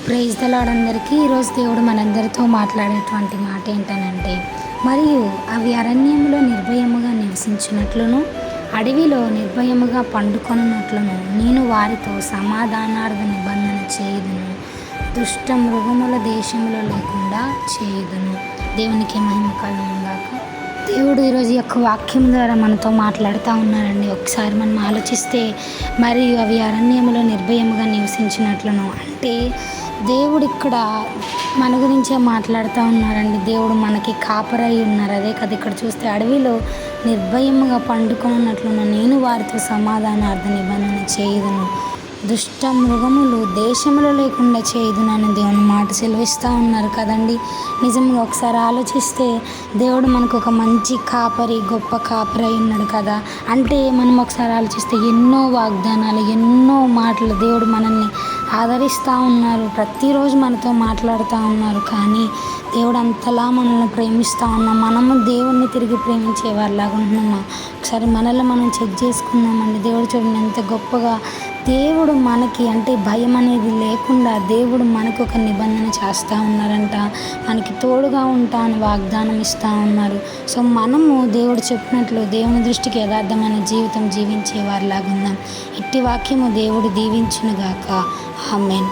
Praise the lord అందరికీ. ఈరోజు దేవుడు మనందరితో మాట్లాడేటువంటి మాట ఏంటనంటే, మరియు అవి అరణ్యములో నిర్భయముగా నివసించినట్లును అడవిలో నిర్భయముగా పండుకొనున్నట్లును నేను వారితో సమాధానార్థ నిబంధన చేయుదును, దుష్ట మృగముల దేశంలో లేకుండా చేయుదును. దేవునికి మహిమ కలుగుగాక. దేవుడు ఈరోజు యొక్క వాక్యం ద్వారా మనతో మాట్లాడుతూ ఉన్నారండి. ఒకసారి మనం ఆలోచిస్తే, మరియు అవి అరణ్యములో నిర్భయముగా నివసించినట్లును అంటే దేవుడు ఇక్కడ మన గురించే మాట్లాడుతూ ఉన్నారండి. దేవుడు మనకి కాపరై ఉన్నారు. అదే కదా ఇక్కడ చూస్తే అడవిలో నిర్భయముగా పండుకొనున్నట్లును నేను వారితో సమాధానార్థ నిబంధన చేయుదును, దుష్ట మృగములు దేశంలో లేకుండా చేయుదునని దేవుని మాట సెలవిస్తూ ఉన్నారు కదండి. నిజంగా ఒకసారి ఆలోచిస్తే దేవుడు మనకు ఒక మంచి కాపరి, గొప్ప కాపరి అయి ఉన్నాడు కదా. అంటే మనం ఒకసారి ఆలోచిస్తే ఎన్నో వాగ్దానాలు, ఎన్నో మాటలు దేవుడు మనల్ని ఆదరిస్తూ ఉన్నారు. ప్రతిరోజు మనతో మాట్లాడుతూ ఉన్నారు. కానీ దేవుడు అంతలా మనల్ని ప్రేమిస్తూ ఉన్నాం. మనము దేవుణ్ణి తిరిగి ప్రేమించే వారిలాగా ఉంటున్నామా? ఒకసారి మనల్ని మనం చెక్ చేసుకుందామండి. దేవుడు చూడండి ఎంత గొప్పగా దేవుడు మనకి అంటే భయం అనేది లేకుండా దేవుడు మనకి ఒక నిబంధన చేస్తూ ఉన్నారంట. మనకి తోడుగా ఉంటా అని వాగ్దానం ఇస్తూ ఉన్నారు. సో మనము దేవుడు చెప్పినట్లు దేవుని దృష్టికి యథార్థమైన జీవితం జీవించే వారిలాగా ఉందాం. ఇట్టి వాక్యము దేవుడు దీవించునుగాక. ఆమేన్.